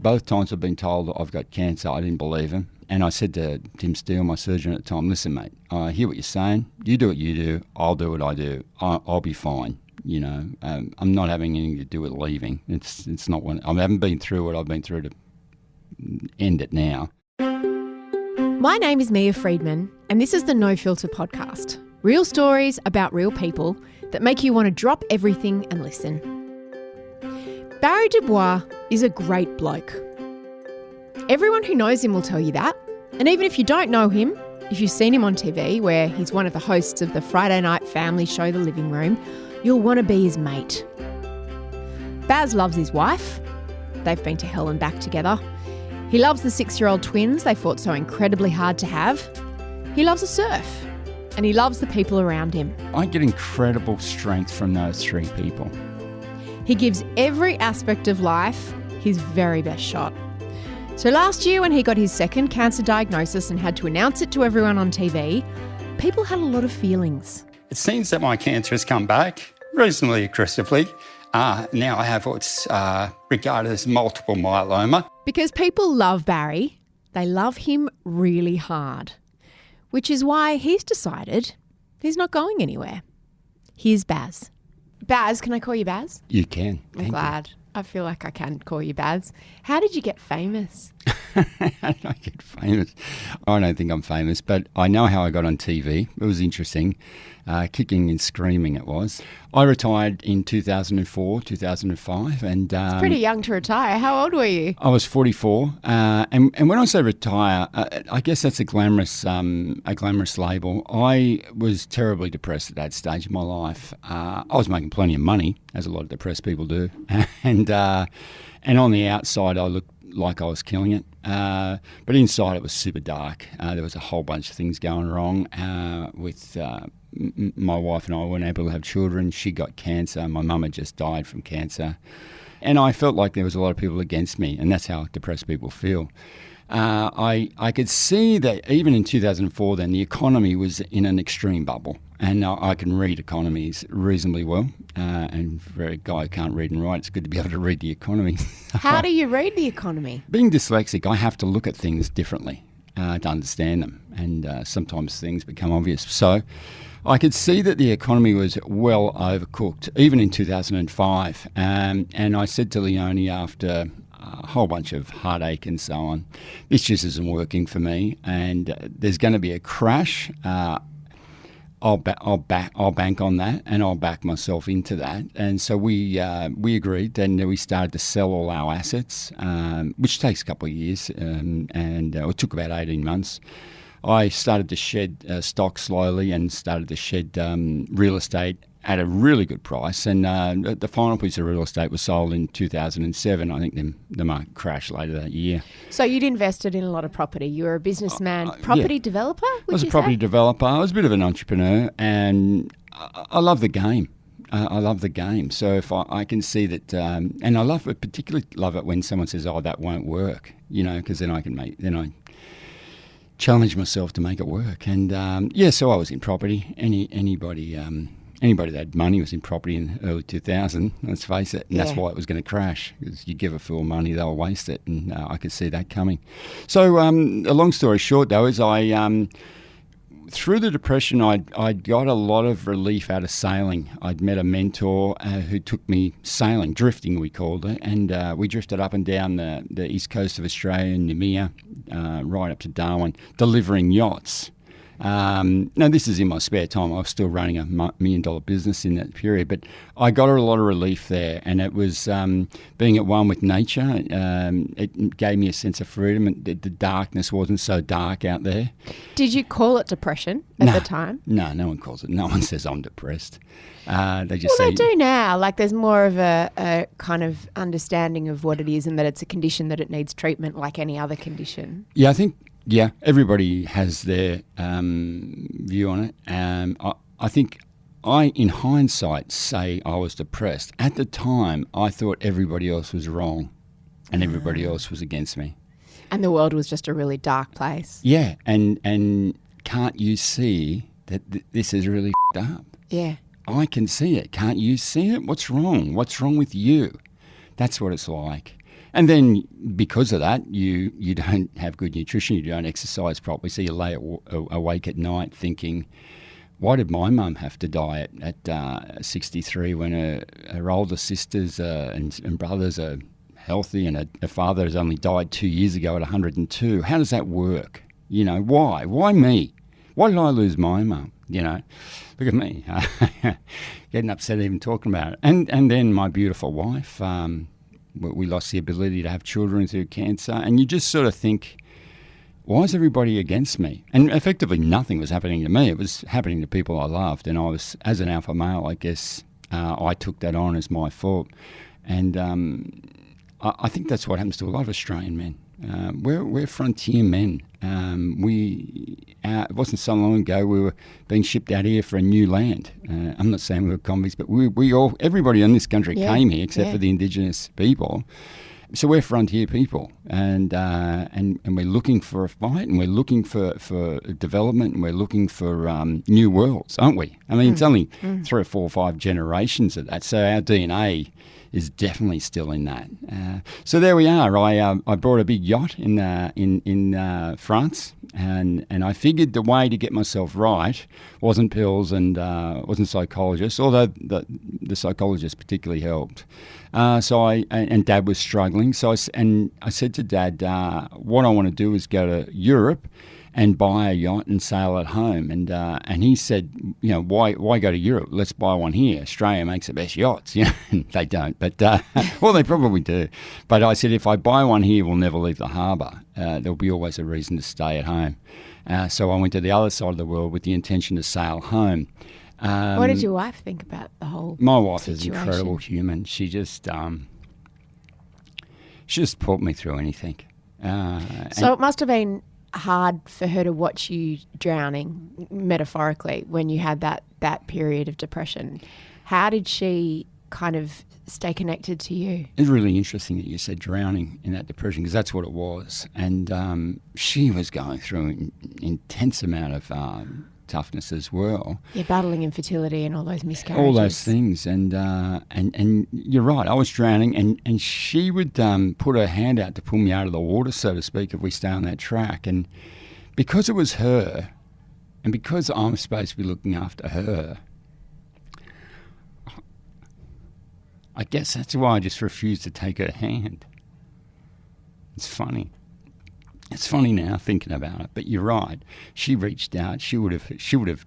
Both times I've been told that I've got cancer, I didn't believe him. And I said to Tim Steele, my surgeon at the time, listen, mate, I hear what you're saying. You do what you do. I'll do what I do. I'll be fine. You know, I'm not having anything to do with leaving. It's not one. I haven't been through what I've been through to end it now. My name is Mia Friedman, and this is the No Filter podcast. Real stories about real people that make you want to drop everything and listen. Barry Dubois is a great bloke. Everyone who knows him will tell you that. And even if you don't know him, if you've seen him on TV, where he's one of the hosts of the Friday night family show The Living Room, you'll want to be his mate. Baz loves his wife. They've been to hell and back together. He loves the 6-year-old twins they fought so incredibly hard to have. He loves the surf. And he loves the people around him. I get incredible strength from those three people. He gives every aspect of life his very best shot. So last year when he got his second cancer diagnosis and had to announce it to everyone on TV, people had a lot of feelings. It seems that my cancer has come back reasonably aggressively. Now I have what's regarded as multiple myeloma. Because people love Barry, they love him really hard. Which is why he's decided he's not going anywhere. Here's Baz. Baz, can I call you Baz? You can. I'm glad. I feel like I can call you Baz. How did you get famous? How did I get famous? I don't think I'm famous, but I know how I got on TV. It was interesting. Kicking and screaming it was. I retired in 2004, 2005. And it's pretty young to retire. How old were you? I was 44. And when I say retire, I guess that's a glamorous label. I was terribly depressed at that stage of my life. I was making plenty of money, as a lot of depressed people do. And on the outside, I looked like I was killing it. But inside, it was super dark. There was a whole bunch of things going wrong with my wife, and I weren't able to have children. She got cancer. My mum had just died from cancer. And I felt like there was a lot of people against me, and that's how depressed people feel. I could see that even in 2004 then, the economy was in an extreme bubble. And I can read economies reasonably well. And for a guy who can't read and write, it's good to be able to read the economy. How do you read the economy? Being dyslexic, I have to look at things differently to understand them. And sometimes things become obvious. So I could see that the economy was well overcooked, even in 2005. And I said to Leonie after a whole bunch of heartache and so on, this just isn't working for me, and there's going to be a crash. I'll bank on that, and I'll back myself into that. And so we agreed, and we started to sell all our assets, which takes a couple of years, and it took about 18 months. I started to shed stock slowly and started to shed real estate at a really good price. And the final piece of real estate was sold in 2007. I think the market crashed later that year. So you'd invested in a lot of property. You were a businessman, property developer, I was a property developer. I was a bit of an entrepreneur, and I love the game. I love the game. So if I can see that, and I particularly love it when someone says, "Oh, that won't work," because then I challenge myself to make it work. And so I was in property. Anybody that had money was in property in early 2000, let's face it. And that's why it was going to crash, because you give a fool money, they'll waste it. And I could see that coming. So a long story short, though, is through the depression, I'd got a lot of relief out of sailing. I'd met a mentor who took me sailing, drifting we called it, and we drifted up and down the east coast of Australia, Noumea, right up to Darwin, delivering yachts. Now, this is in my spare time. I was still running a $1 million business in that period, but I got a lot of relief there, and it was being at one with nature. It gave me a sense of freedom, and the darkness wasn't so dark out there. Did you call it depression at the time? No, no one calls it. No one says I'm depressed. They just say... They do now. Like, there's more of a kind of understanding of what it is, and that it's a condition that it needs treatment like any other condition. Yeah, I think... Yeah, everybody has their view on it. I think in hindsight, say I was depressed. At the time, I thought everybody else was wrong and everybody else was against me. And the world was just a really dark place. Yeah, and can't you see that this is really up? Yeah. I can see it. Can't you see it? What's wrong? What's wrong with you? That's what it's like. And then because of that, you don't have good nutrition, you don't exercise properly, so you lay awake at night thinking, why did my mum have to die at 63 when her older sisters and brothers are healthy and her father has only died 2 years ago at 102? How does that work? Why? Why me? Why did I lose my mum? Look at me, getting upset even talking about it. And then my beautiful wife, we lost the ability to have children through cancer. And you just sort of think, why is everybody against me? And effectively nothing was happening to me. It was happening to people I loved. And I was, as an alpha male, I guess, I took that on as my fault. And I think that's what happens to a lot of Australian men. We're frontier men. It wasn't so long ago we were being shipped out here for a new land. I'm not saying we were convicts, but everybody in this country came here except for the Indigenous people. So we're frontier people, and we're looking for a fight, and we're looking for development, and we're looking for new worlds, aren't we? I mean, it's only 3 or 4 or 5 generations of that. So our DNA is definitely still in that. So there we are. I brought a big yacht in France, and I figured the way to get myself right wasn't pills and wasn't psychologists, although the psychologist particularly helped. And Dad was struggling. So I said to Dad, what I want to do is go to Europe and buy a yacht and sail at home. And he said, why go to Europe? Let's buy one here. Australia makes the best yachts. They don't, but well, they probably do. But I said, if I buy one here, we'll never leave the harbour. There'll be always a reason to stay at home. So I went to the other side of the world with the intention to sail home. What did your wife think about the whole My wife situation? is an incredible human. She just put me through anything. So it must have been hard for her to watch you drowning, metaphorically, when you had that period of depression. How did she kind of stay connected to you? It's really interesting that you said drowning in that depression, because that's what it was. And she was going through an intense amount of toughness as well. Yeah, battling infertility and all those miscarriages. All those things. And you're right, I was drowning, and she would put her hand out to pull me out of the water, so to speak, if we stay on that track. And because it was her, and because I'm supposed to be looking after her, I guess that's why I just refused to take her hand. It's funny. It's funny now thinking about it, but you're right. She reached out. She would have,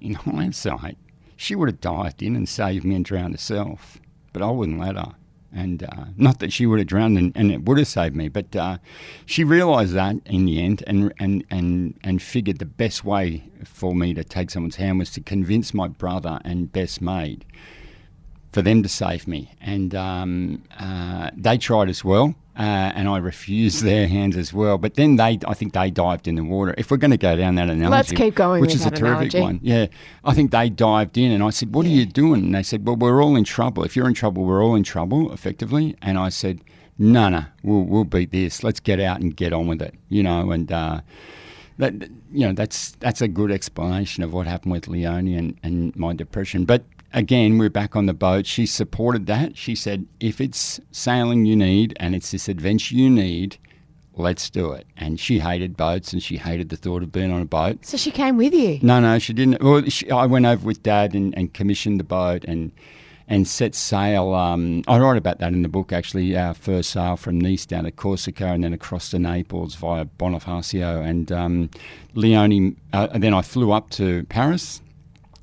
in hindsight, she would have dived in and saved me and drowned herself, but I wouldn't let her. And not that she would have drowned and it would have saved me, but she realised that in the end and figured the best way for me to take someone's hand was to convince my brother and best mate for them to save me. And they tried as well, and I refused their hands as well. But then I think they dived in the water. If we're going to go down that analogy, let's keep going, which with is a that terrific analogy. one. Yeah, I think they dived in, and I said, "What are you doing?" And they said, "Well, we're all in trouble. If you're in trouble, we're all in trouble, effectively." And I said, "No, we'll beat this. Let's get out and get on with it." That's a good explanation of what happened with Leonie and my depression. But again, we're back on the boat. She supported that. She said, if it's sailing you need and it's this adventure you need, let's do it. And she hated boats, and she hated the thought of being on a boat. So she came with you? No, she didn't. Well, I went over with Dad and commissioned the boat and set sail. I write about that in the book, actually, our first sail from Nice down to Corsica and then across to Naples via Bonifacio. And Leonie, then I flew up to Paris,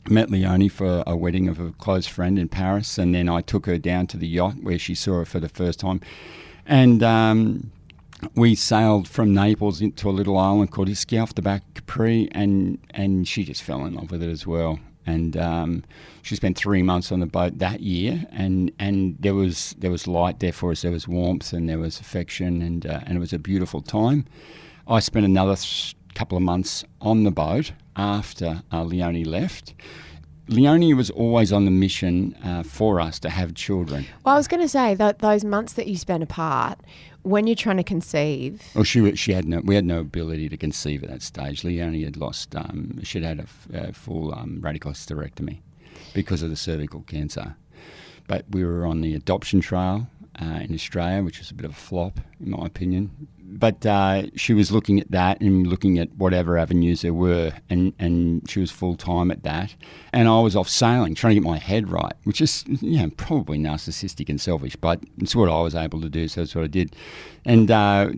met Leonie for a wedding of a close friend in Paris, and then I took her down to the yacht where she saw her for the first time. And we sailed from Naples into a little island called Ischia off the back of Capri, and she just fell in love with it as well. And she spent 3 months on the boat that year, and there was light there for us. There was warmth and there was affection, and it was a beautiful time. I spent another couple of months on the boat after Leonie left. Leonie was always on the mission for us to have children. Well, I was going to say that those months that you spent apart, when you're trying to conceive. Well, we had no ability to conceive at that stage. Leonie had lost. She'd had a full radical hysterectomy because of the cervical cancer. but we were on the adoption trail in Australia, which was a bit of a flop, in my opinion. But she was looking at that and looking at whatever avenues there were, and she was full-time at that. And I was off sailing, trying to get my head right, which is probably narcissistic and selfish, but it's what I was able to do, so that's what I did. And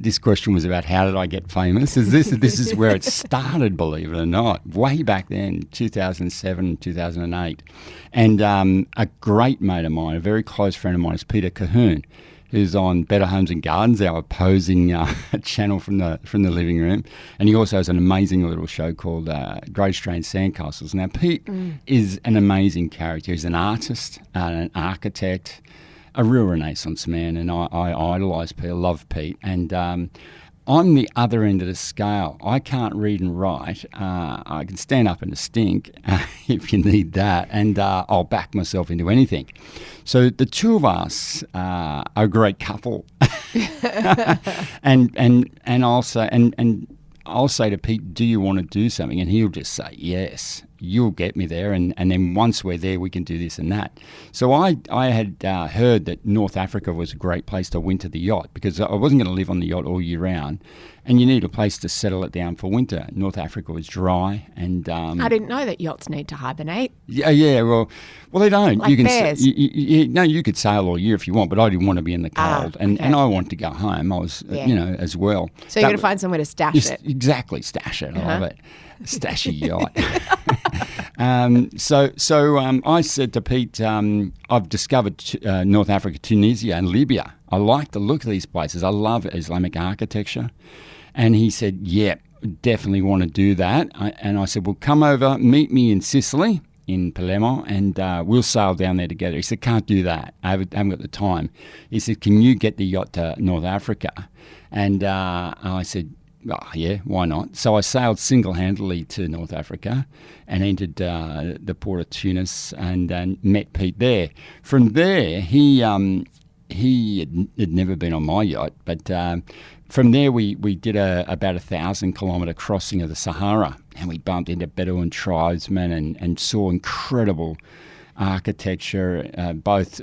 this question was about how did I get famous? This is where it started, believe it or not, way back then, 2007, 2008. And a great mate of mine, a very close friend of mine, is Peter Cahoon, who's on Better Homes and Gardens, our opposing channel from the living room. And he also has an amazing little show called Great Australian Sandcastles. Now, Pete is an amazing character. He's an artist, an architect, a real Renaissance man, and I idolise Pete, I love Pete. And I'm the other end of the scale. I can't read and write. I can stand up in a stink if you need that, and I'll back myself into anything. So the two of us are a great couple, and I'll say to Pete, "Do you want to do something?" And he'll just say, "Yes, you'll get me there." And then once we're there, we can do this and that. So I had heard that North Africa was a great place to winter the yacht, because I wasn't going to live on the yacht all year round, and you need a place to settle it down for winter. North Africa was dry, and I didn't know that yachts need to hibernate. Yeah. Well, they don't. Like bears. You could sail all year if you want, but I didn't want to be in the cold, okay. and I wanted to go home. I was, as well. So you're going to find somewhere to stash it. Exactly, stash it. I love it. Stash a yacht. So I said to Pete, I've discovered North Africa, Tunisia, and Libya. I like the look of these places. I love Islamic architecture. And he said, yeah, definitely want to do that. And I said, well, come over, meet me in Sicily, in Palermo, and we'll sail down there together. He said, can't do that. I haven't got the time. He said, can you get the yacht to North Africa? And I said, oh, yeah, why not? So I sailed single-handedly to North Africa and entered the port of Tunis and met Pete there. From there, he had never been on my yacht, but from there we did about 1,000-kilometre crossing of the Sahara, and we bumped into Bedouin tribesmen and saw incredible architecture, both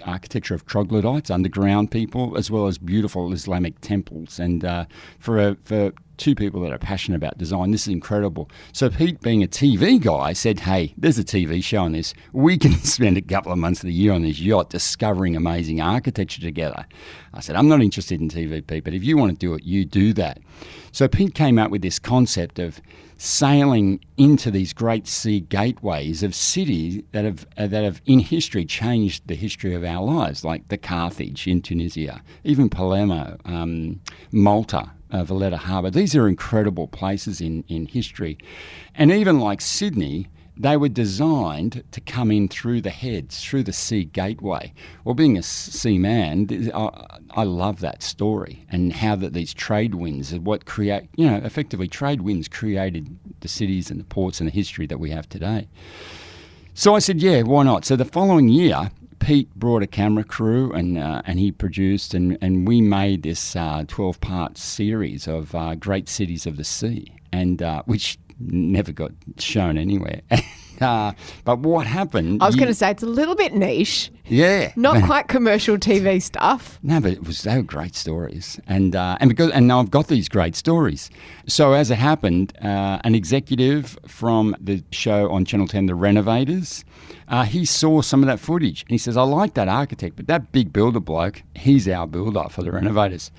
architecture of troglodytes, underground people, as well as beautiful Islamic temples. And for two people that are passionate about design, this is incredible. So Pete, being a TV guy, said, hey, there's a TV show on this. We can spend a couple of months of the year on this yacht discovering amazing architecture together. I said, I'm not interested in TV, Pete, but if you want to do it, you do that. So Pete came up with this concept of sailing into these great sea gateways of cities that have in history changed the history of our lives, like the Carthage in Tunisia, even Palermo, Malta, Valletta Harbour. These are incredible places in history. And even like Sydney, they were designed to come in through the heads, through the sea gateway. Well, being a seaman, I love that story, and how that these trade winds are what create, effectively trade winds created the cities and the ports and the history that we have today. So I said, yeah, why not? So the following year, Pete brought a camera crew and he produced and we made this 12-part series of great cities of the sea, and which never got shown anywhere. But what happened? I was going to say it's a little bit niche. Yeah, not quite commercial TV stuff. No, but they were great stories, and now I've got these great stories. So as it happened, an executive from the show on Channel 10, The Renovators, he saw some of that footage and he says, I like that architect, but that big builder bloke, he's our builder for The Renovators.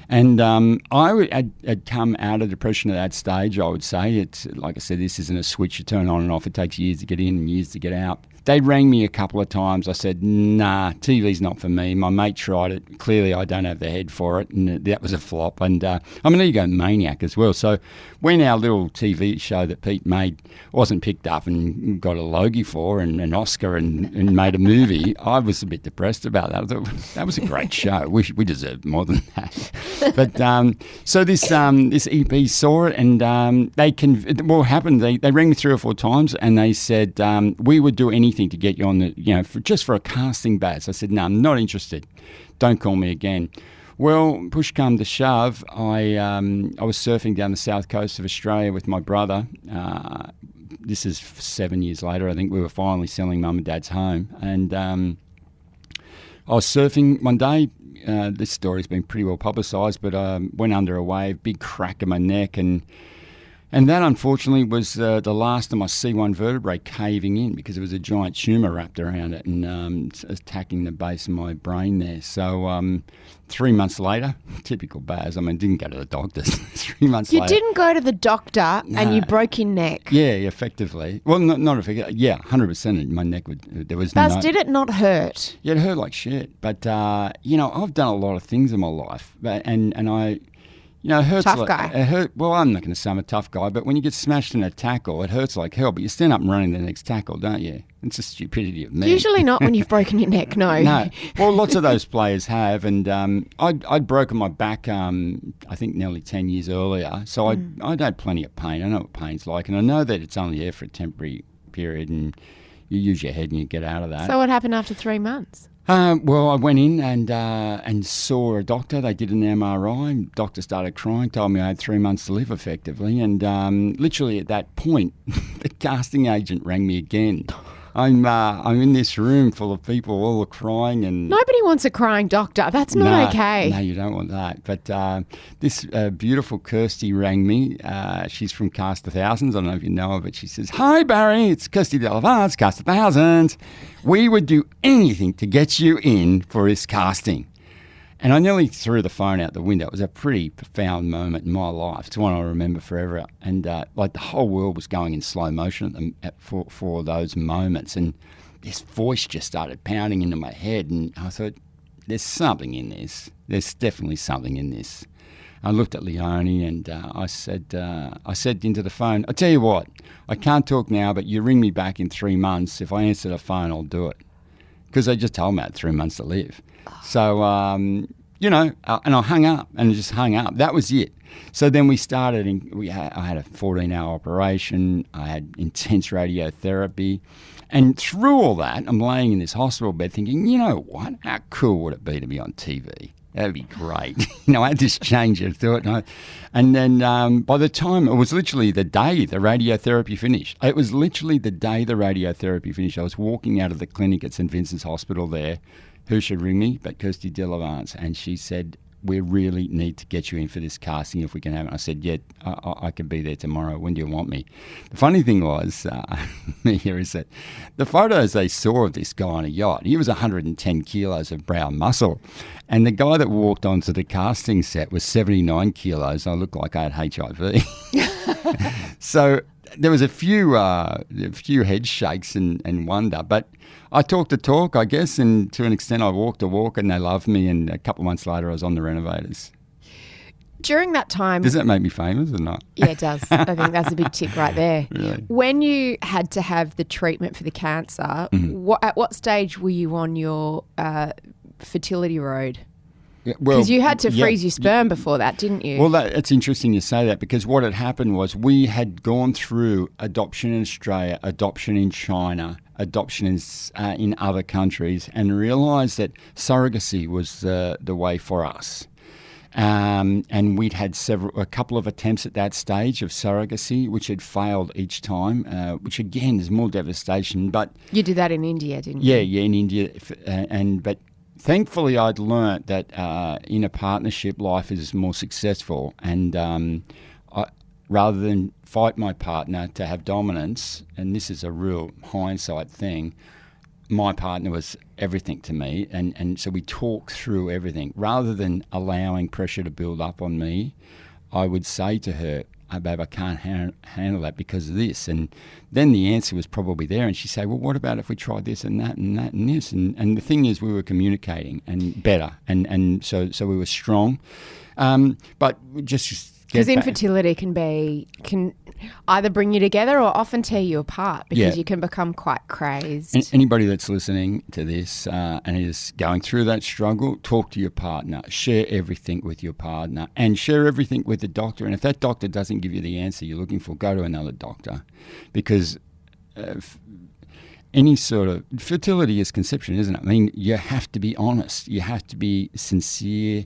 And I had come out of depression at that stage, I would say. It's like I said, this isn't a switch you turn on and off. It takes years to get in and years to get out. They rang me a couple of times. I said, nah, TV's not for me. My mate tried it. Clearly, I don't have the head for it. And that was a flop. And I'm an egomaniac as well. So when our little TV show that Pete made wasn't picked up and got a Logie for and an Oscar and made a movie, I was a bit depressed about that. I thought, that was a great show. We deserved more than that. But so this EP saw it, and what happened, they rang me 3 or 4 times and they said, we would do anything to get you on the, just for a casting base. I said, no, I'm not interested. Don't call me again. Well, push come to shove, I was surfing down the south coast of Australia with my brother. This is 7 years later. I think we were finally selling mum and dad's home. And I was surfing one day. This story's been pretty well publicised, but went under a wave, big crack in my neck, and that unfortunately was the last of my C1 vertebrae caving in because there was a giant tumour wrapped around it and attacking the base of my brain there. So 3 months later, typical Baz, I mean, didn't go to the doctors. 3 months later. You didn't go to the doctor and you broke your neck. Yeah, effectively. Well, not effectively. Yeah, 100%. My neck there was Baz, did it not hurt? Yeah, it hurt like shit. But, I've done a lot of things in my life. And I... it hurts. Tough guy. Well, I'm not going to say I'm a tough guy, but when you get smashed in a tackle, it hurts like hell. But you stand up and run in the next tackle, don't you? It's the stupidity of me. Usually not when you've broken your neck, no. No. Well, lots of those players have. And I'd broken my back, I think, nearly 10 years earlier. So I'd had plenty of pain. I know what pain's like. And I know that it's only there for a temporary period. And you use your head and you get out of that. So what happened after 3 months? Well, I went in and saw a doctor. They did an MRI. Doctor started crying, told me I had 3 months to live effectively. And literally at that point, the casting agent rang me again. I'm in this room full of people all crying and... Nobody wants a crying doctor. That's not okay. No, you don't want that. But this beautiful Kirsty rang me. She's from Cast of Thousands. I don't know if you know her, but she says, "Hi, Barry, it's Kirsty Delevance, Cast of Thousands. We would do anything to get you in for this casting." And I nearly threw the phone out the window. It was a pretty profound moment in my life. It's one I remember forever. And the whole world was going in slow motion for those moments. And this voice just started pounding into my head. And I thought, there's something in this. There's definitely something in this. I looked at Leonie and I said into the phone, "I tell you what, I can't talk now, but you ring me back in 3 months. If I answer the phone, I'll do it." Because they just told me I had 3 months to live. So, and I hung up and just hung up. That was it. So then we started, I had a 14-hour operation. I had intense radiotherapy. And through all that, I'm laying in this hospital bed thinking, you know what? How cool would it be to be on TV? That'd be great. I had this change of thought. And then by the time, it was literally the day the radiotherapy finished. It was literally the day the radiotherapy finished. I was walking out of the clinic at St Vincent's Hospital there. Who should ring me but Kirsty Delevance? And she said, "We really need to get you in for this casting if we can have it." I said, "Yeah, I can be there tomorrow. When do you want me?" The funny thing was, here is that the photos they saw of this guy on a yacht, he was 110 kilos of brown muscle. And the guy that walked onto the casting set was 79 kilos. I looked like I had HIV. So there was a few head shakes and wonder, but I talked the talk, I guess, and to an extent I walked the walk and they loved me, and a couple of months later I was on The Renovators. During that time... Does that make me famous or not? Yeah, it does. I think that's a big tick right there. Really? When you had to have the treatment for the cancer, at what stage were you on your fertility road? Because you had to freeze your sperm before that, didn't you? Well, it's interesting you say that, because what had happened was we had gone through adoption in Australia, adoption in China, adoption in other countries, and realised that surrogacy was the way for us. And we'd had a couple of attempts at that stage of surrogacy, which had failed each time, which again is more devastation. But you did that in India, didn't you? Yeah, in India, but thankfully, I'd learnt that in a partnership, life is more successful. And rather than fight my partner to have dominance, and this is a real hindsight thing, my partner was everything to me. And so we talked through everything. Rather than allowing pressure to build up on me, I would say to her, "Oh, babe, I can't handle that because of this." And then the answer was probably there. And she'd say, "Well, what about if we tried this and that and that and this?" And the thing is, we were communicating and better. And so we were strong. But just... Because infertility can either bring you together or often tear you apart, because you can become quite crazed. Anybody that's listening to this and is going through that struggle, talk to your partner. Share everything with your partner and share everything with the doctor. And if that doctor doesn't give you the answer you're looking for, go to another doctor, because any sort of fertility is conception, isn't it? I mean, you have to be honest. You have to be sincere.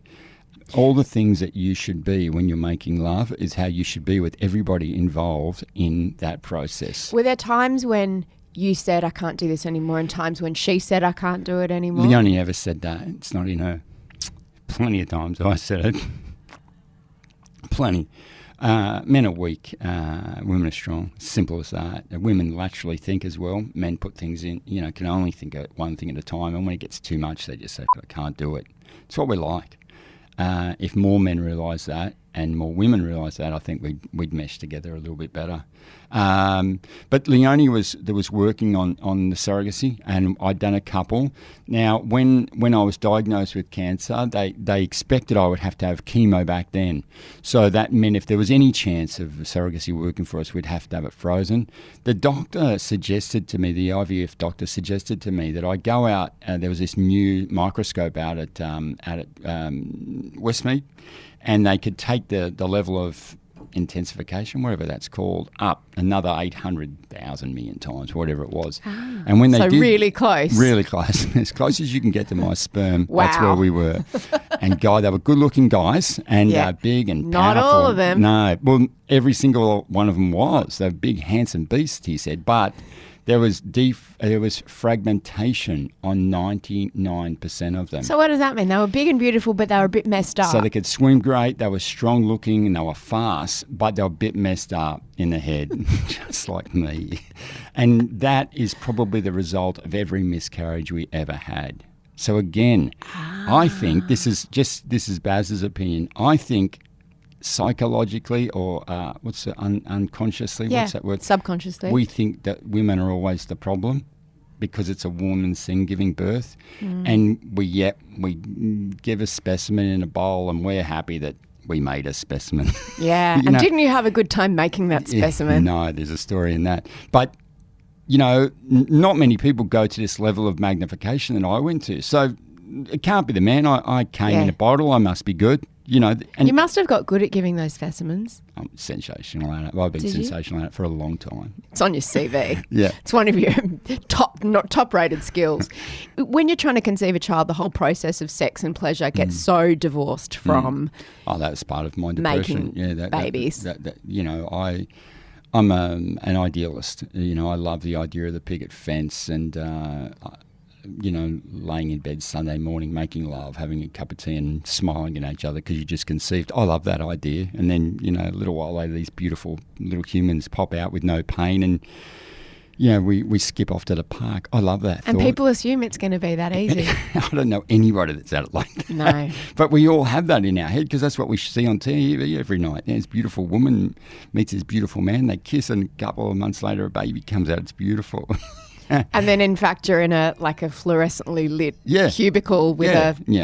All the things that you should be when you're making love is how you should be with everybody involved in that process. Were there times when you said, I can't do this anymore, and times when she said, I can't do it anymore? Leonie ever said that. It's not in her. Plenty of times I said it. Plenty. Men are weak. Women are strong. Simple as that. Women laterally think as well. Men put things in, can only think of one thing at a time. And when it gets too much, they just say, I can't do it. It's what we're like. If more men realise that and more women realise that, I think we'd mesh together a little bit better. But Leonie was working on the surrogacy, and I'd done a couple. Now, when I was diagnosed with cancer, they expected I would have to have chemo back then. So that meant if there was any chance of surrogacy working for us, we'd have to have it frozen. The doctor suggested to me, the IVF doctor suggested to me that I go out, there was this new microscope out at Westmead, and they could take the level of intensification, whatever that's called, up another 800,000 million times, whatever it was. And when they did, really close. Really close. As close as you can get to my sperm. Wow. That's where we were. And they were good-looking guys and big and powerful. Not all of them. No. Well, every single one of them was. They were big, handsome beasts, he said. But there was fragmentation on 99% of them. So what does that mean? They were big and beautiful, but they were a bit messed up. So they could swim great, they were strong looking, and they were fast, but they were a bit messed up in the head, just like me. And that is probably the result of every miscarriage we ever had. So again, I think, this is Baz's opinion, I think psychologically or unconsciously, what's that word? Subconsciously. We think that women are always the problem because it's a woman's thing giving birth. And we give a specimen in a bowl and we're happy that we made a specimen. Yeah. And didn't you have a good time making that specimen? No, there's a story in that. But, not many people go to this level of magnification that I went to. So it can't be the man. I came in a bottle. I must be good. And you must have got good at giving those specimens. I'm sensational at it. Well, I've been sensational at it for a long time. It's on your CV. Yeah. It's one of your top-rated skills. When you're trying to conceive a child, the whole process of sex and pleasure gets so divorced from Oh, that's part of my depression. Making babies. I'm an idealist. I love the idea of the picket fence and laying in bed Sunday morning, making love, having a cup of tea and smiling at each other because you just conceived. I love that idea. And then, a little while later, these beautiful little humans pop out with no pain and, we skip off to the park. I love that And thought. people assume it's going to be that easy. I don't know anybody that's at it like that. No. But we all have that in our head because that's what we see on TV every night. This beautiful woman meets this beautiful man. They kiss and a couple of months later a baby comes out. It's beautiful. And then, in fact, you're in a fluorescently lit cubicle with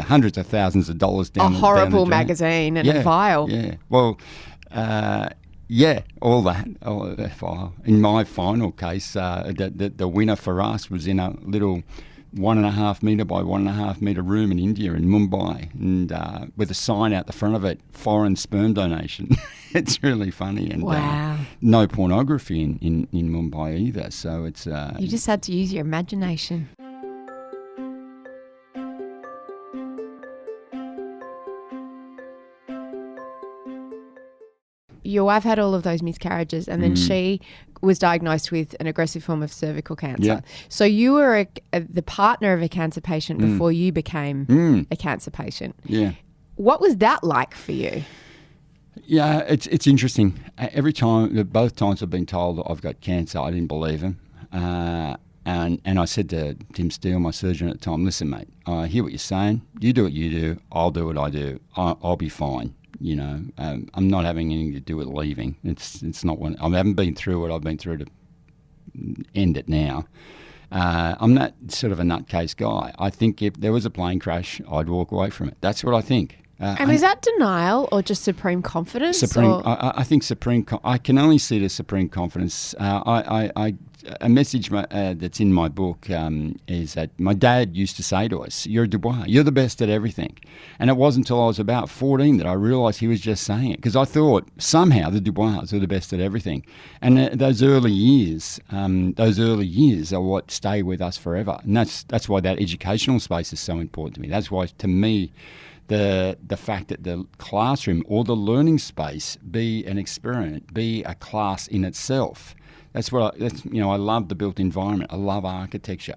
hundreds of thousands of dollars down a horrible down the drain. magazine and a vial. Yeah. Well, all that. In my final case, the winner for us was in a little 1.5 metre by 1.5 metre room in India, in Mumbai, and with a sign out the front of it, foreign sperm donation. It's really funny. And wow. No pornography in Mumbai either. So it's... you just had to use your imagination. Your wife had all of those miscarriages and then she was diagnosed with an aggressive form of cervical cancer. Yeah. So you were the partner of a cancer patient before you became a cancer patient. Yeah. What was that like for you? Yeah, it's interesting. Both times I've been told that I've got cancer, I didn't believe him. And I said to Tim Steele, my surgeon at the time, listen, mate, I hear what you're saying. You do what you do. I'll do what I do. I'll be fine. I'm not having anything to do with leaving. It's not one. I haven't been through what I've been through to end it now. I'm not sort of a nutcase guy. I think if there was a plane crash, I'd walk away from it. That's what I think. And is that denial or just supreme confidence? I think supreme. I can only see the supreme confidence. A message that's in my book is that my dad used to say to us, "You're a Dubois. You're the best at everything." And it wasn't until I was about 14 that I realised he was just saying it, because I thought somehow the Dubois are the best at everything. And those early years are what stay with us forever. And that's why that educational space is so important to me. That's why, to me, the fact that the classroom or the learning space be an experiment, be a class in itself, That's I love the built environment. I love architecture.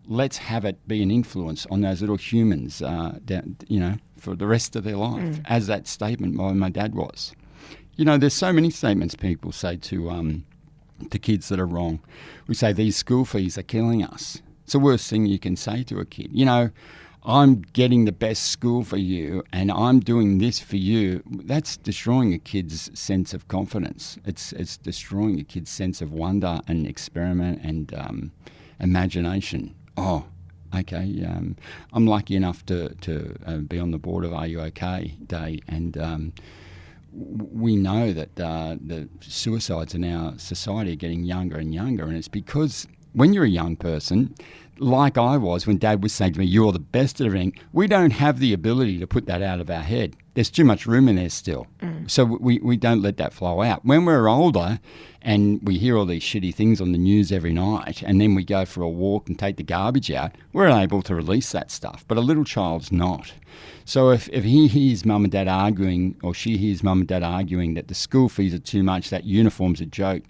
Let's have it be an influence on those little humans, for the rest of their life, as that statement by my dad was. There's so many statements people say to kids that are wrong. We say these school fees are killing us. It's the worst thing you can say to a kid. I'm getting the best school for you and I'm doing this for you. That's destroying a kid's sense of confidence. It's destroying a kid's sense of wonder and experiment and imagination. Oh, okay. I'm lucky enough to be on the board of Are You OK Day, and we know that the suicides in our society are getting younger and younger, and it's because when you're a young person, like I was when Dad was saying to me, you're the best at everything, we don't have the ability to put that out of our head. There's too much room in there still. So we don't let that flow out. When we're older and we hear all these shitty things on the news every night and then we go for a walk and take the garbage out, we're able to release that stuff. But a little child's not. So if he hears mum and dad arguing, or she hears mum and dad arguing that the school fees are too much, that uniform's a joke,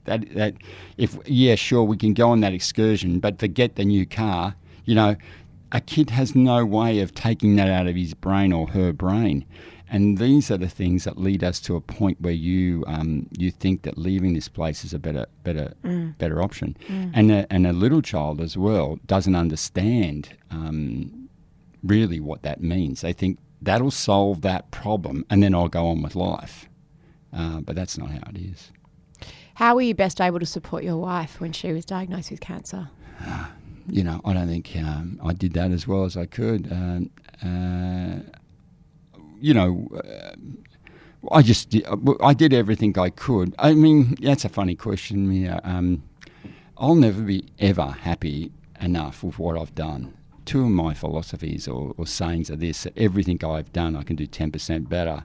sure, we can go on that excursion, but forget the new car, a kid has no way of taking that out of his brain or her brain. And these are the things that lead us to a point where you think that leaving this place is a better option. And a little child as well doesn't understand really what that means. They think that'll solve that problem and then I'll go on with life. But that's not how it is. How were you best able to support your wife when she was diagnosed with cancer? I don't think I did that as well as I could. I did everything I could. I mean, that's a funny question, Mia. I'll never be ever happy enough with what I've done. Two of my philosophies or sayings are this: that everything I've done, I can do 10% better.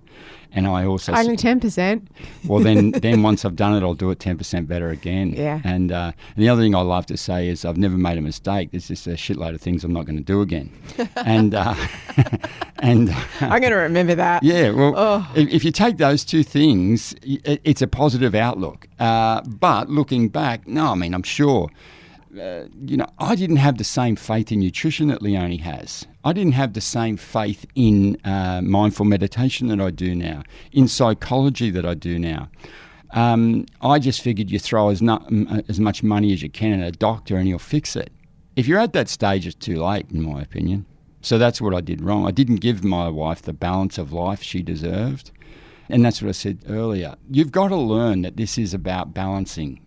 And I also only 10%. Well, then once I've done it, I'll do it 10% better again. Yeah. And the other thing I love to say is I've never made a mistake. There's just a shitload of things I'm not going to do again. And I'm going to remember that. Yeah. Well, if you take those two things, it's a positive outlook. But looking back, no, I mean, I'm sure. I didn't have the same faith in nutrition that Leonie has. I didn't have the same faith in mindful meditation that I do now, in psychology that I do now. I just figured you throw as much money as you can at a doctor and he'll fix it. If you're at that stage, it's too late, in my opinion. So that's what I did wrong. I didn't give my wife the balance of life she deserved. And that's what I said earlier. You've got to learn that this is about balancing.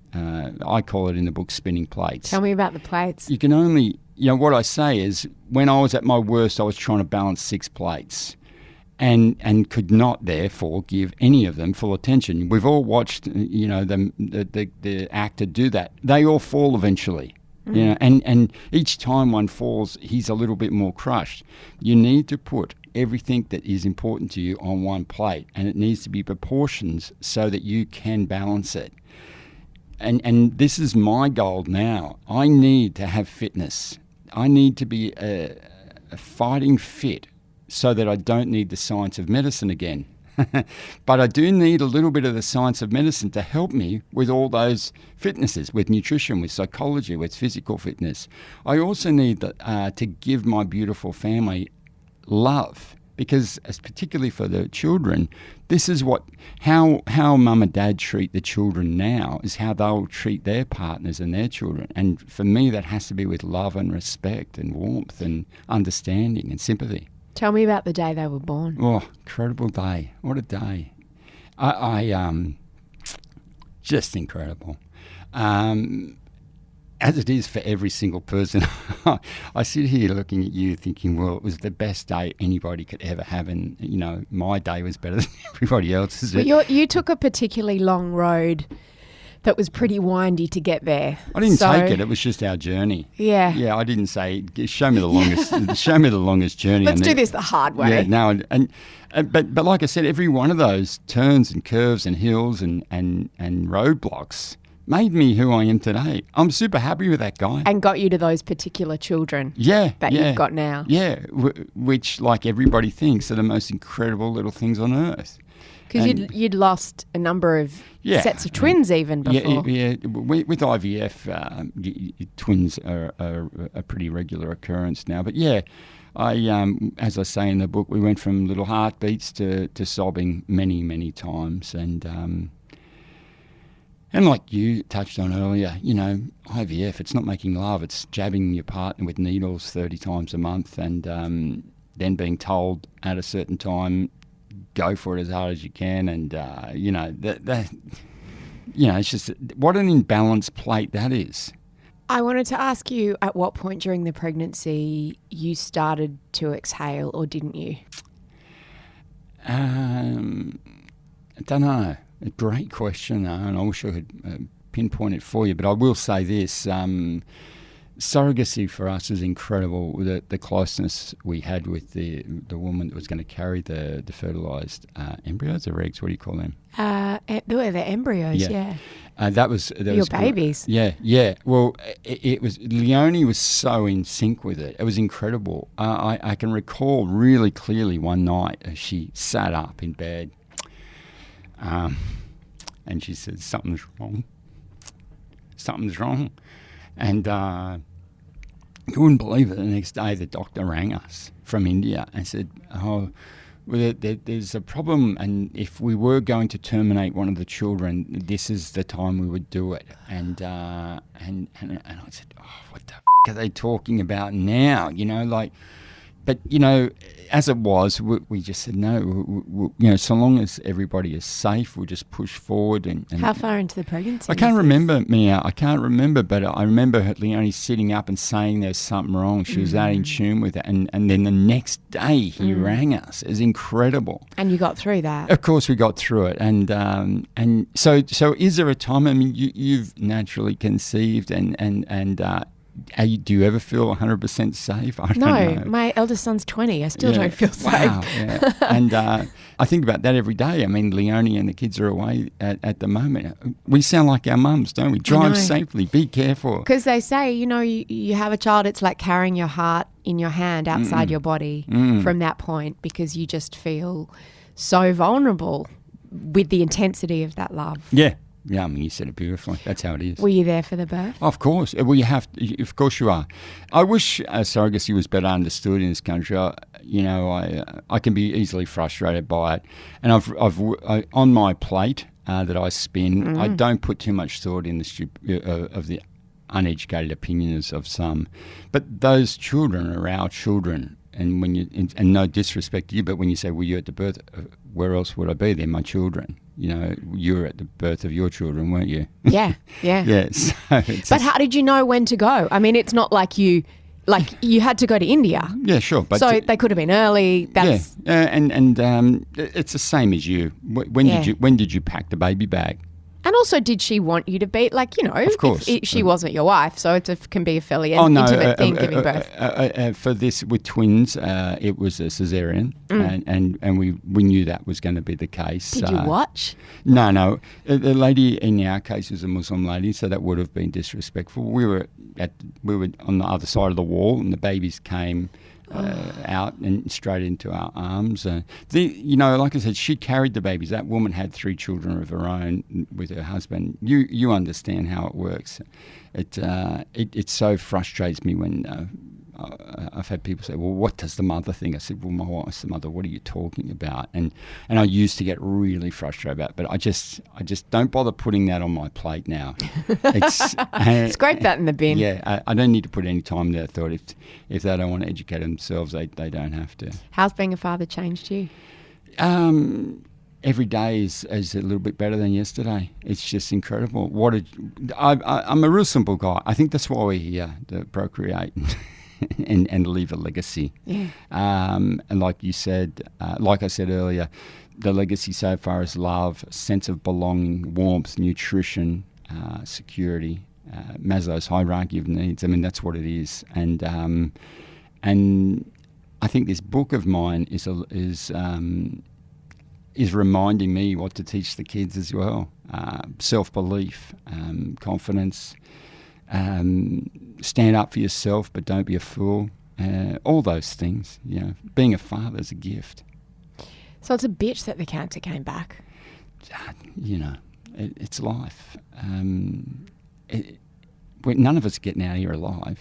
I call it in the book spinning plates. Tell me about the plates. You can only, what I say is when I was at my worst, I was trying to balance 6 plates and could not therefore give any of them full attention. We've all watched, the actor do that. They all fall eventually. And each time one falls, he's a little bit more crushed. You need to put everything that is important to you on one plate, and it needs to be proportions so that you can balance it. And this is my goal now. I need to have fitness. I need to be a fighting fit so that I don't need the science of medicine again. But I do need a little bit of the science of medicine to help me with all those fitnesses, with nutrition, with psychology, with physical fitness. I also need to give my beautiful family love. Because, particularly for the children, this is how mum and dad treat the children now is how they'll treat their partners and their children. And for me, that has to be with love and respect and warmth and understanding and sympathy. Tell me about the day they were born. Oh, incredible day. What a day. Just incredible. As it is for every single person, I sit here looking at you thinking, well, it was the best day anybody could ever have. And, my day was better than everybody else's. Well, you took a particularly long road that was pretty windy to get there. I didn't take it. It was just our journey. Yeah. Yeah, I didn't say, show me the longest, show me the longest journey. Let's do this the hard way. Yeah, no. But like I said, every one of those turns and curves and hills and roadblocks made me who I am today. I'm super happy with that guy. And got you to those particular children that you've got now. Yeah, which, like everybody thinks, are the most incredible little things on earth. Because you'd lost a number of sets of twins even before. Yeah. With IVF, twins are a pretty regular occurrence now. But yeah, as I say in the book, we went from little heartbeats to sobbing many, many times. And like you touched on earlier, IVF, it's not making love, it's jabbing your partner with needles 30 times a month and then being told at a certain time, go for it as hard as you can. And, it's just what an imbalanced plate that is. I wanted to ask you at what point during the pregnancy you started to exhale, or didn't you? I don't know. A great question, and I wish I could pinpoint it for you. But I will say this: surrogacy for us is incredible. The closeness we had with the woman that was going to carry the fertilised embryos or eggs. What do you call them? The embryos. Yeah. That was your babies. Yeah. Well, it was. Leonie was so in sync with it. It was incredible. I can recall really clearly one night as she sat up in bed. And she said, something's wrong. And you wouldn't believe it, the next day the doctor rang us from India and said, there's a problem, and if we were going to terminate one of the children, this is the time we would do it. And I said, what the are they talking about now? But, as it was, we just said, no, so long as everybody is safe, we'll just push forward. And how far into the pregnancy? I can't remember, Mia. I can't remember, but I remember Leonie sitting up and saying there's something wrong. She was that in tune with it. And then the next day he rang us. It was incredible. And you got through that? Of course we got through it. And so is there a time, I mean, you've naturally conceived and do you ever feel 100% safe? I don't know. No, my eldest son's 20. I still don't feel safe. Wow, yeah. And I think about that every day. I mean, Leonie and the kids are away at the moment. We sound like our mums, don't we? Drive safely, be careful. Because they say, you have a child, it's like carrying your heart in your hand outside your body from that point, because you just feel so vulnerable with the intensity of that love. Yeah. Yeah, I mean, you said it beautifully. That's how it is. Were you there for the birth? Of course. Well, of course you are. I wish surrogacy was better understood in this country. I can be easily frustrated by it. And I've on my plate that I spin, I don't put too much thought in of the uneducated opinions of some. But those children are our children. And and no disrespect to you, but when you say, were you at the birth, where else would I be? They're my children. You were at the birth of your children, weren't you? Yeah. Yeah. But how did you know when to go? I mean, it's not like you had to go to India. Yeah, sure. But so they could have been early. That's and it's the same as you. When did you pack the baby bag? And also, did she want you to be, of course. She wasn't your wife, so it can be a fairly intimate thing, giving birth. For this, with twins, it was a caesarean, and we knew that was going to be the case. Did you watch? No. The lady in our case was a Muslim lady, so that would have been disrespectful. We were on the other side of the wall, and the babies came out and straight into our arms. Like I said, she carried the babies. That woman had 3 children of her own with her husband. You understand how it works. It so frustrates me when I've had people say, well, what does the mother think? I said, well, my wife's the mother. What are you talking about? And I used to get really frustrated about it, but I just don't bother putting that on my plate now. Scrape that in the bin. Yeah, I don't need to put any time there. I thought if they don't want to educate themselves, they don't have to. How's being a father changed you? Every day is a little bit better than yesterday. It's just incredible. I'm a real simple guy. I think that's why we're here, to procreate and leave a legacy. Yeah. And like you said, like I said earlier, the legacy so far is love, sense of belonging, warmth, nutrition, security, Maslow's hierarchy of needs. I mean, that's what it is. And I think this book of mine is reminding me what to teach the kids as well. Self-belief, confidence, stand up for yourself, but don't be a fool. All those things. Being a father is a gift. So it's a bitch that the cancer came back. You know, it's life. None of us are getting out of here alive.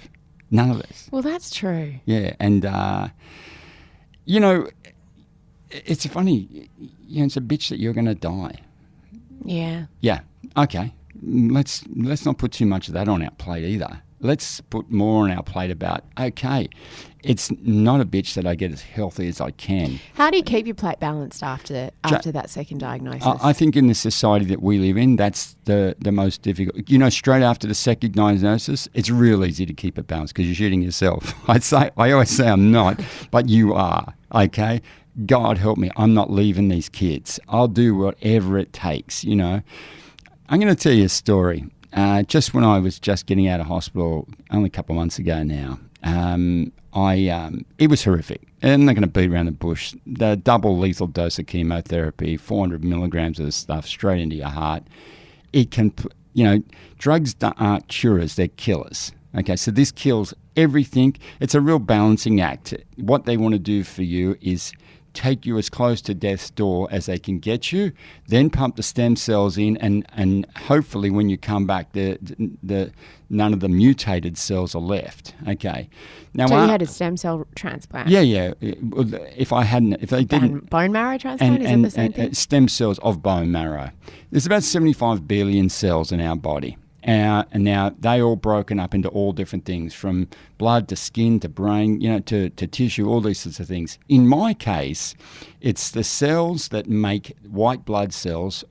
None of us. Well, that's true. Yeah, and you know, it's funny. You know, it's a bitch that you're going to die. Yeah. Yeah. Okay. Let's not put too much of that on our plate either. Let's put more on our plate about, okay, it's not a bitch that I get as healthy as I can. How do you keep your plate balanced after that second diagnosis? I think in the society that we live in, that's the most difficult. You know, straight after the second diagnosis, it's real easy to keep it balanced because you're shooting yourself. I always say I'm not, but you are, okay? God help me, I'm not leaving these kids. I'll do whatever it takes, you know. I'm going to tell you a story. Just when I was just getting out of hospital, only a couple of months ago now, it was horrific. I'm not going to beat around the bush. The double lethal dose of chemotherapy, 400 milligrams of the stuff straight into your heart. It can, you know, drugs aren't curers, they're killers. Okay, so this kills everything. It's a real balancing act. What they want to do for you is take you as close to death's door as they can get you, then pump the stem cells in, and hopefully when you come back, the none of the mutated cells are left. Okay. Now, so you had a stem cell transplant? Yeah. If they didn't, bone marrow transplant, is it the same thing? Stem cells of bone marrow. There's about 75 billion cells in our body. And now they all broken up into all different things, from blood to skin to brain, you know, to tissue, all these sorts of things. In my case, it's the cells that make white blood cells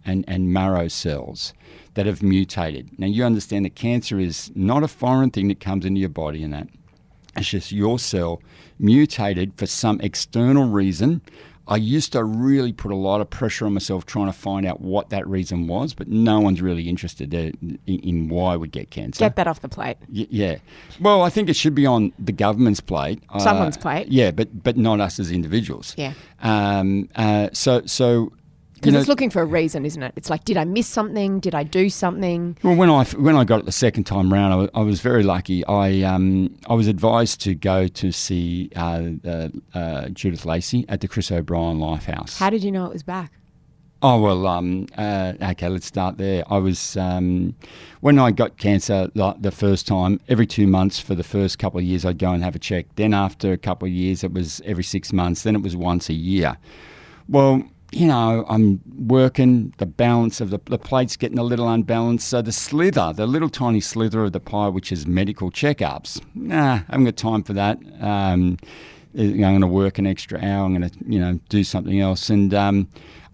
and marrow cells that have mutated. Now, you understand that cancer is not a foreign thing that comes into your body and that. It's just your cell mutated for some external reason. I used to really put a lot of pressure on myself trying to find out what that reason was, but no one's really interested in why we get cancer. Get that off the plate. Yeah. Well, I think it should be on the government's plate. Someone's plate. Yeah, but not us as individuals. Yeah. So because it's looking for a reason, isn't it? It's like, did I miss something? Did I do something? Well, when I got it the second time round, I was very lucky. I was advised to go to see Judith Lacey at the Chris O'Brien Lifehouse. How did you know it was back? Oh, well, okay, let's start there. I was, when I got cancer the first time, every 2 months for the first couple of years, I'd go and have a check. Then after a couple of years, it was every 6 months. Then it was once a year. Well, you know, I'm working, the balance of the plate's getting a little unbalanced. So the little tiny slither of the pie, which is medical checkups, I haven't got time for that. I'm going to work an extra hour. I'm going to, you know, do something else. And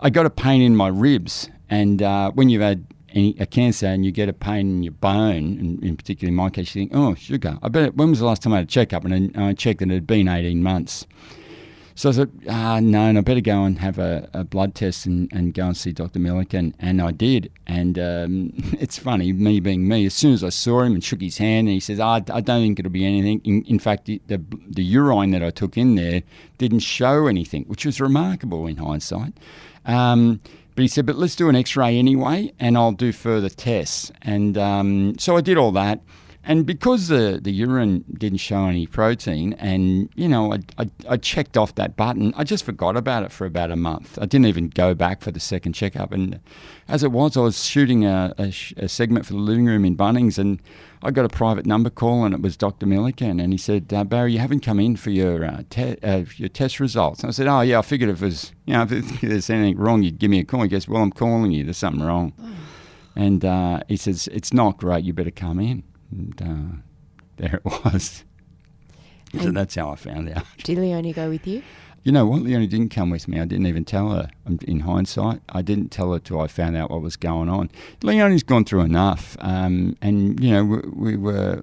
I got a pain in my ribs. And when you've had a cancer and you get a pain in your bone, and in particular in my case, you think, oh, sugar. When was the last time I had a checkup? And I checked and it had been 18 months. So I said, no, I better go and have a blood test and go and see Dr. Milliken. And I did. And it's funny, me being me, as soon as I saw him and shook his hand, and he says, I don't think it'll be anything. In fact, the urine that I took in there didn't show anything, which was remarkable in hindsight. But he said, but let's do an X-ray anyway, and I'll do further tests. And so I did all that. And because the urine didn't show any protein, and, you know, I checked off that button, I just forgot about it for about a month. I didn't even go back for the second checkup. And as it was, I was shooting a segment for the living room in Bunnings, and I got a private number call, and it was Dr. Milliken. And he said, Barry, you haven't come in for your test results. And I said, oh, yeah, I figured if there's anything wrong, you'd give me a call. He goes, well, I'm calling you. There's something wrong. And he says, it's not great. You better come in. And there it was. So that's how I found out. Did Leonie go with you? You know what? Leonie didn't come with me. I didn't even tell her. In hindsight, I didn't tell her till I found out what was going on. Leonie's gone through enough, and you know we were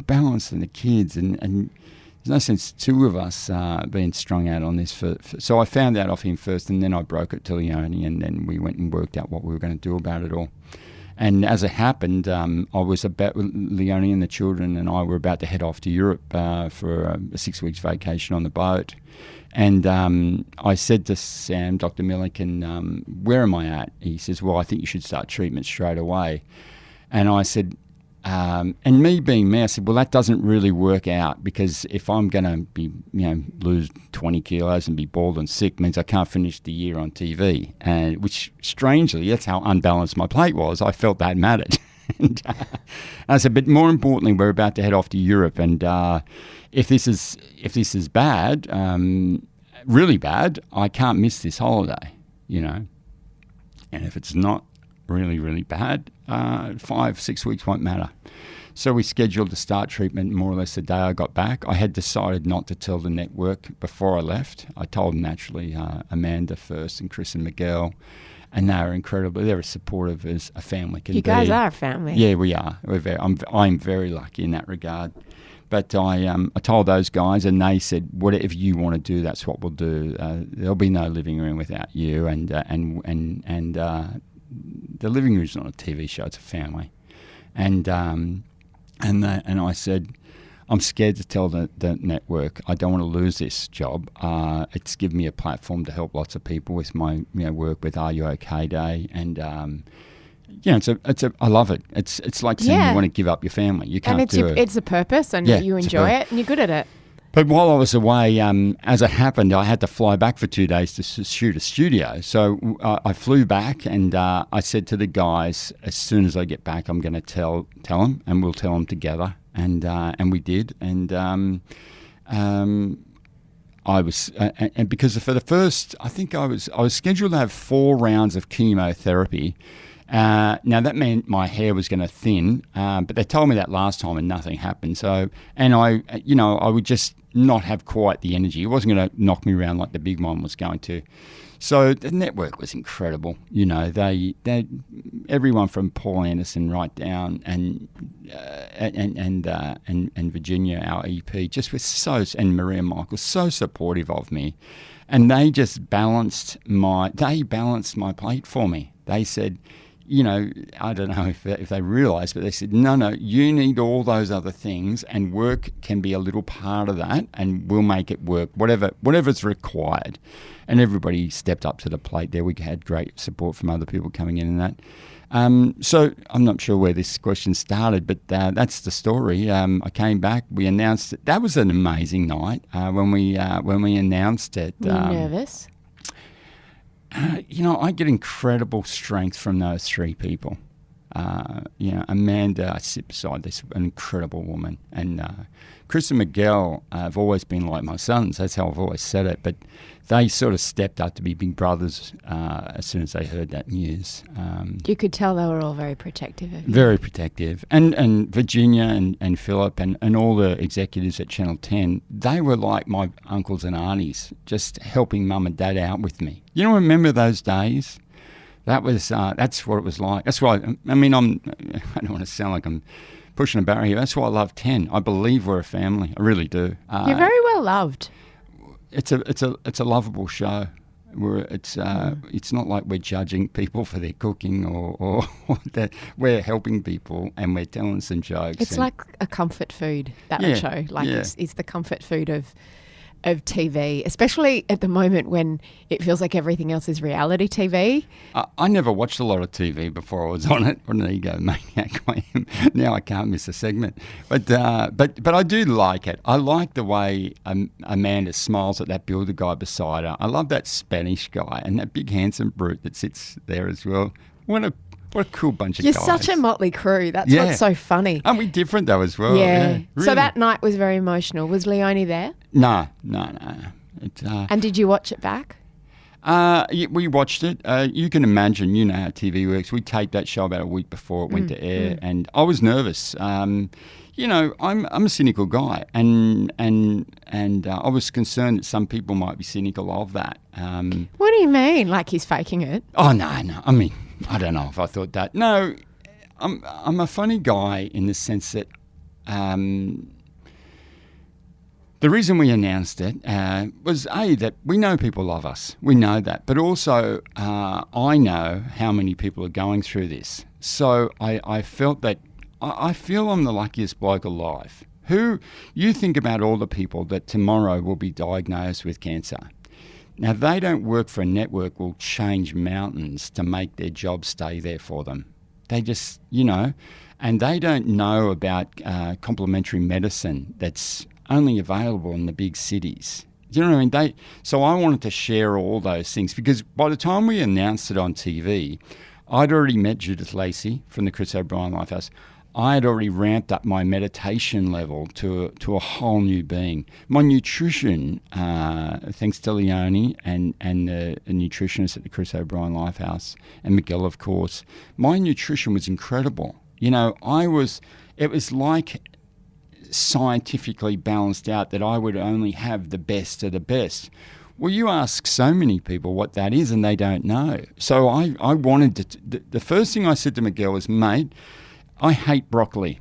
balancing the kids, and there's no sense two of us being strung out on this. So I found out off him first, and then I broke it to Leonie, and then we went and worked out what we were going to do about it all. And as it happened, Leonie and the children and I were about to head off to Europe for a 6 weeks vacation on the boat. And I said to Sam, Dr. Milliken, where am I at? He says, well, I think you should start treatment straight away. And I said, And me being me, I said, well, that doesn't really work out, because if I'm going to be, lose 20 kilos and be bald and sick, means I can't finish the year on TV. And which, strangely, that's how unbalanced my plate was. I felt that mattered. And I said, but more importantly, we're about to head off to Europe, and if this is bad, really bad, I can't miss this holiday, And if it's not really, really bad, 5-6 weeks won't matter. So we scheduled to start treatment more or less the day I got back. I had decided not to tell the network before I left. I told naturally Amanda first, and Chris and Miguel, and they were incredible. They're as supportive as a family can be. You guys are a family. Yeah, we are. I'm very lucky in that regard. But I told those guys, and they said, whatever you want to do, that's what we'll do. There'll be no living room without you, and the living room's not a TV show; it's a family. And I said, I'm scared to tell the network. I don't want to lose this job. It's given me a platform to help lots of people with my work with Are You OK Day, and I love it. It's like saying you want to give up your family. You can't do it. It's a purpose, and you enjoy it, and you're good at it. But while I was away, as it happened, I had to fly back for 2 days to shoot a studio. So I flew back, and I said to the guys, as soon as I get back, I'm going to tell them, and we'll tell them together. And we did. And I was, and because for the first, I think I was scheduled to have 4 rounds of chemotherapy. Now that meant my hair was going to thin, but they told me that last time and nothing happened. So, and I would just not have quite the energy. It wasn't going to knock me around like the big one was going to. So the network was incredible. They everyone from Paul Anderson right down and Virginia, our EP, just was and Maria Michael, so supportive of me, and they just balanced my plate for me. They said, I don't know if they realised, but they said, no, you need all those other things, and work can be a little part of that, and we'll make it work, whatever's required. And everybody stepped up to the plate there. We had great support from other people coming in and that. So I'm not sure where this question started, but that's the story. I came back. We announced it. That was an amazing night when we announced it. Were you nervous? I get incredible strength from those 3 people. Amanda, I sit beside this an incredible woman, and Chris and Miguel have always been like my sons. That's how I've always said it. But they sort of stepped up to be big brothers as soon as they heard that news. You could tell they were all very protective of you. Very protective. And Virginia and Philip and all the executives at Channel 10, they were like my uncles and aunties, just helping mum and dad out with me. Remember those days? That's what it was like. That's why, I don't want to sound like I'm pushing a barrier here. That's why I love 10. I believe we're a family. I really do. You're very well loved. It's a lovable show. It's not like we're judging people for their cooking or that. We're helping people, and we're telling some jokes. It's like a comfort food, that show. It's the comfort food of TV, especially at the moment when it feels like everything else is reality TV. I never watched a lot of TV before I was on it. What an egomaniac I am. Now I can't miss a segment. But I do like it. I like the way Amanda smiles at that builder guy beside her. I love that Spanish guy and that big handsome brute that sits there as well. What a cool bunch of guys. You're such a motley crew. That's what's so funny. Aren't we different though as well? Yeah. Really. So that night was very emotional. Was Leonie there? No. And did you watch it back? We watched it. You can imagine, how TV works. We taped that show about a week before it went to air, and I was nervous. I'm a cynical guy, and I was concerned that some people might be cynical of that. What do you mean? Like he's faking it? Oh no. I mean, I don't know if I thought that. No, I'm a funny guy in the sense that the reason we announced it was that we know people love us. We know that, but also I know how many people are going through this. So I felt that I feel I'm the luckiest bloke alive. You think about all the people that tomorrow will be diagnosed with cancer. Now, they don't work for a network will change mountains to make their job stay there for them. They just, and they don't know about complementary medicine that's only available in the big cities. Do you know what I mean? So I wanted to share all those things, because by the time we announced it on TV, I'd already met Judith Lacey from the Chris O'Brien Lifehouse. I had already ramped up my meditation level to a whole new being. My nutrition, thanks to Leonie and the nutritionist at the Chris O'Brien Lifehouse, and Miguel, of course, my nutrition was incredible. You know, it was like scientifically balanced out, that I would only have the best of the best. Well, you ask so many people what that is and they don't know. So I wanted to, the first thing I said to Miguel was, mate, I hate broccoli.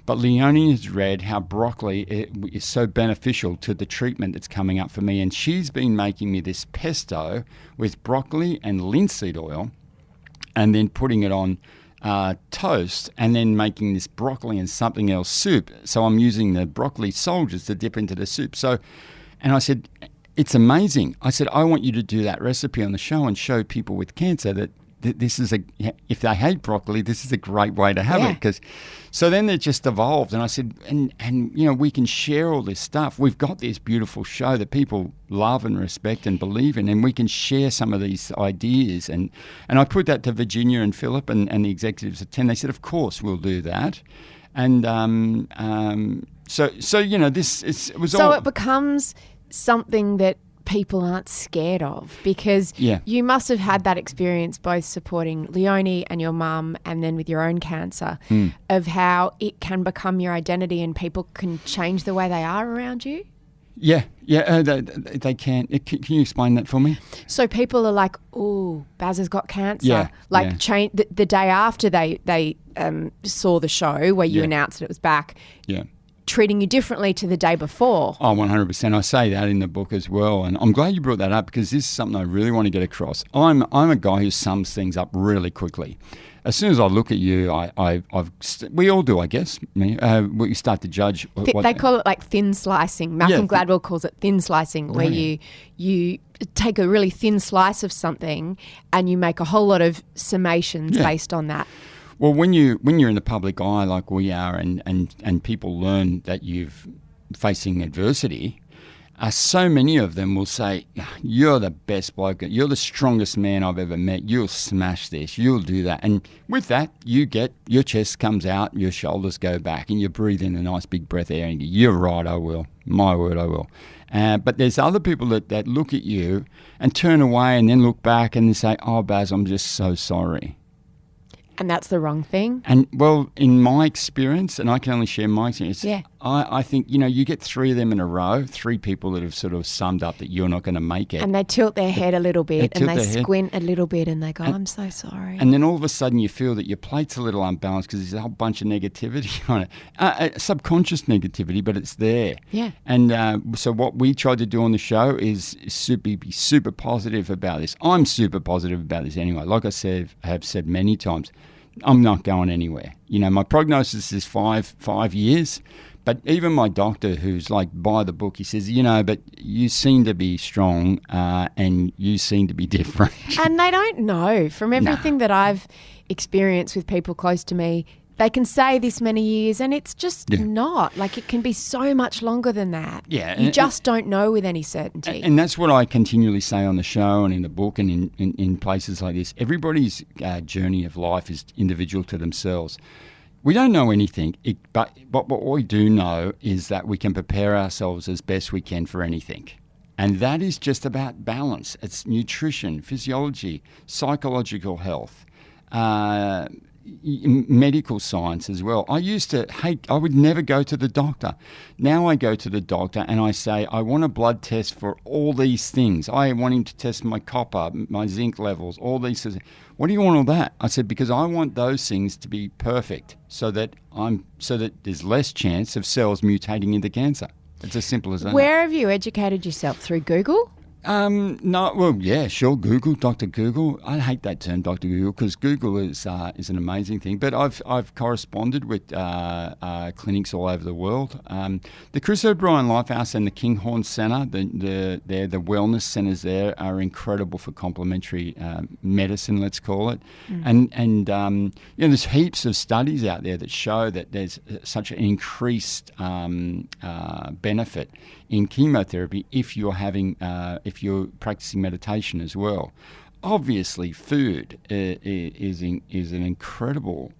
But Leonie has read how broccoli is so beneficial to the treatment that's coming up for me, and she's been making me this pesto with broccoli and linseed oil, and then putting it on toast, and then making this broccoli and something else soup. So I'm using the broccoli soldiers to dip into the soup. And I said, it's amazing. I said, I want you to do that recipe on the show and show people with cancer that this is if they hate broccoli, this is a great way to have it. So then it just evolved, and I said, and you know, we can share all this stuff. We've got this beautiful show that people love and respect and believe in, and we can share some of these ideas. And I put that to Virginia and Philip and the executives at 10. They said, of course, we'll do that. And so you know, it was all. So it becomes something that people aren't scared of, because you must have had that experience both supporting Leonie and your mum, and then with your own cancer, of how it can become your identity and people can change the way they are around you. They can. Can you explain that for me? So people are like, oh, Baz has got cancer. Change the day after they saw the show where you announced that it was back. Yeah. Treating you differently to the day before. Oh, 100%. I say that in the book as well. And I'm glad you brought that up, because this is something I really want to get across. I'm a guy who sums things up really quickly. As soon as I look at you, we all do, I guess. We start to judge. They call it like thin slicing. Malcolm Gladwell calls it thin slicing, where you take a really thin slice of something and you make a whole lot of summations based on that. Well, when you're in the public eye like we are, and people learn that you're facing adversity, so many of them will say, you're the best bloke, you're the strongest man I've ever met, you'll smash this, you'll do that. And with that, your chest comes out, your shoulders go back, and you breathe in a nice big breath of air and you go, you're right, I will. My word, I will. But there's other people that look at you and turn away and then look back and say, oh, Baz, I'm just so sorry. And that's the wrong thing. And, well, in my experience, and I can only share my experience, I think, you know, you get 3 of them in a row, 3 people that have sort of summed up that you're not going to make it. And they tilt their head a little bit, and they squint a little bit, and they go, I'm so sorry. And then all of a sudden you feel that your plate's a little unbalanced because there's a whole bunch of negativity on it. Subconscious negativity, but it's there. Yeah. And so what we tried to do on the show is be super positive about this. I'm super positive about this anyway. Like I have said many times, I'm not going anywhere. You know, my prognosis is five years, but even my doctor, who's like by the book, he says, you know, but you seem to be strong and you seem to be different. And they don't know. From everything that I've experienced with people close to me, they can say this many years and it's just not. Like, it can be so much longer than that. Yeah. You just don't know with any certainty. And that's what I continually say on the show and in the book and in places like this. Everybody's journey of life is individual to themselves. We don't know anything, but what we do know is that we can prepare ourselves as best we can for anything. And that is just about balance. It's nutrition, physiology, psychological health, medical science as well. I used to I would never go to the doctor. Now I go to the doctor and I say, I want a blood test for all these things. I want him to test my copper, my zinc levels, all these things. What do you want all that? I said, because I want those things to be perfect so that there's less chance of cells mutating into cancer. It's as simple as that. Where have you educated yourself? Through Google? No, well, yeah, sure. Google, Dr. Google. I hate that term, Dr. Google, because Google is an amazing thing. But I've corresponded with clinics all over the world. The Chris O'Brien Lifehouse and the Kinghorn Centre, the wellness centres there are incredible for complementary medicine, let's call it. And there's heaps of studies out there that show that there's such an increased benefit in chemotherapy if you're practicing meditation as well. Obviously, food is an incredible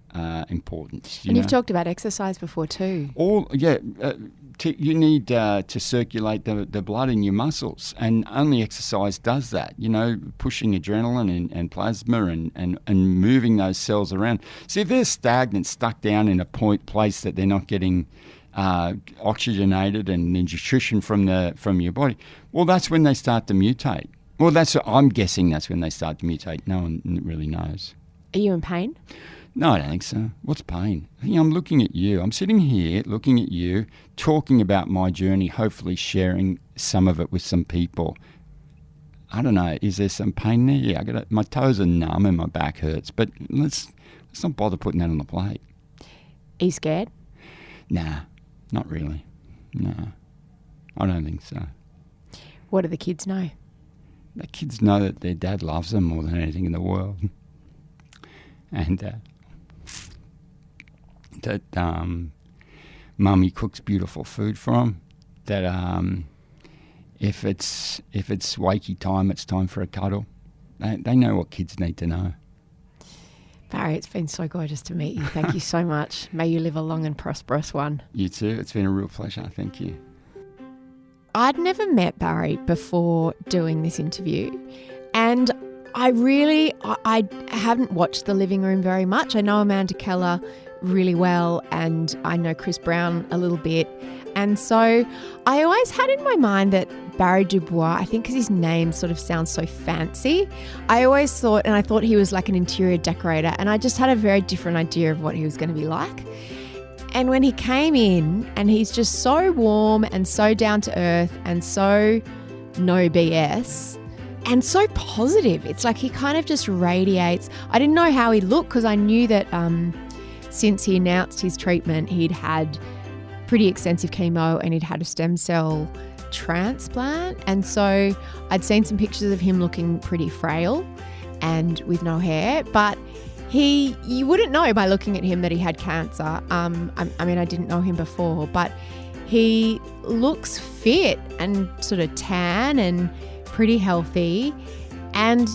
importance. And you've talked about exercise before too. You need to circulate the blood in your muscles, and only exercise does that. Pushing adrenaline and plasma and moving those cells around. See, if they're stagnant, stuck down in a place that they're not getting oxygenated and nutrition from your body, well, that's when they start to mutate. Well, I'm guessing that's when they start to mutate. No one really knows. Are you in pain? No, I don't think so. What's pain? I'm looking at you. I'm sitting here looking at you, talking about my journey, hopefully sharing some of it with some people. I don't know. Is there some pain there? Yeah, my toes are numb and my back hurts. But let's not bother putting that on the plate. Are you scared? Nah, not really. No, I don't think so. What do the kids know? The kids know that their dad loves them more than anything in the world. And that mummy cooks beautiful food for them. That if it's wakey time, it's time for a cuddle. They know what kids need to know. Barry, it's been so gorgeous to meet you. Thank you so much. May you live a long and prosperous one. You too. It's been a real pleasure. Thank you. I'd never met Barry before doing this interview, and I haven't watched The Living Room very much. I know Amanda Keller really well, and I know Chris Brown a little bit. And so I always had in my mind that Barry Dubois, I think because his name sort of sounds so fancy, I thought he was like an interior decorator, and I just had a very different idea of what he was going to be like. And when he came in, and he's just so warm and so down to earth and so no BS and so positive. It's like he kind of just radiates. I didn't know how he looked because I knew that since he announced his treatment, he'd had pretty extensive chemo and he'd had a stem cell transplant. And so I'd seen some pictures of him looking pretty frail and with no hair, but you wouldn't know by looking at him that he had cancer. I mean, I didn't know him before, but he looks fit and sort of tan and pretty healthy, and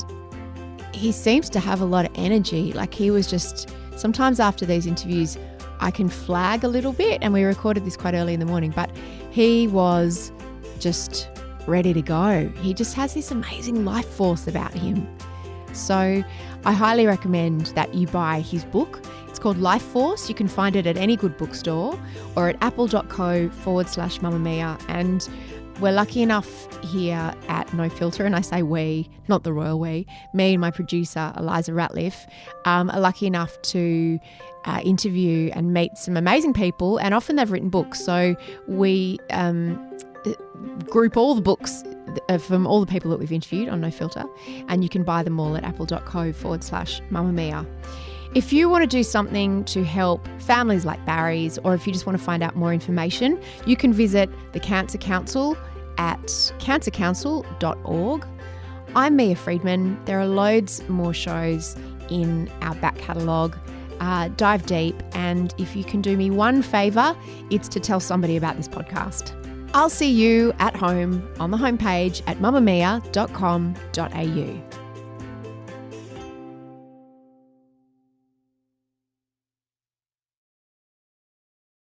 he seems to have a lot of energy. Like, he was just, sometimes after these interviews, I can flag a little bit, and we recorded this quite early in the morning, but he was just ready to go. He just has this amazing life force about him. So I highly recommend that you buy his book. It's called Life Force. You can find it at any good bookstore or at apple.co/Mamamia. And we're lucky enough here at No Filter, and I say we, not the royal we, me and my producer, Eliza Ratliff, are lucky enough to interview and meet some amazing people, and often they've written books. So we group all the books from all the people that we've interviewed on No Filter, and you can buy them all at apple.co/Mamamia. If you want to do something to help families like Barry's, or if you just want to find out more information, you can visit the Cancer Council at cancercouncil.org. I'm Mia Friedman. There are loads more shows in our back catalogue. Dive deep, and if you can do me one favour, it's to tell somebody about this podcast. I'll see you at home on the homepage at mamamia.com.au.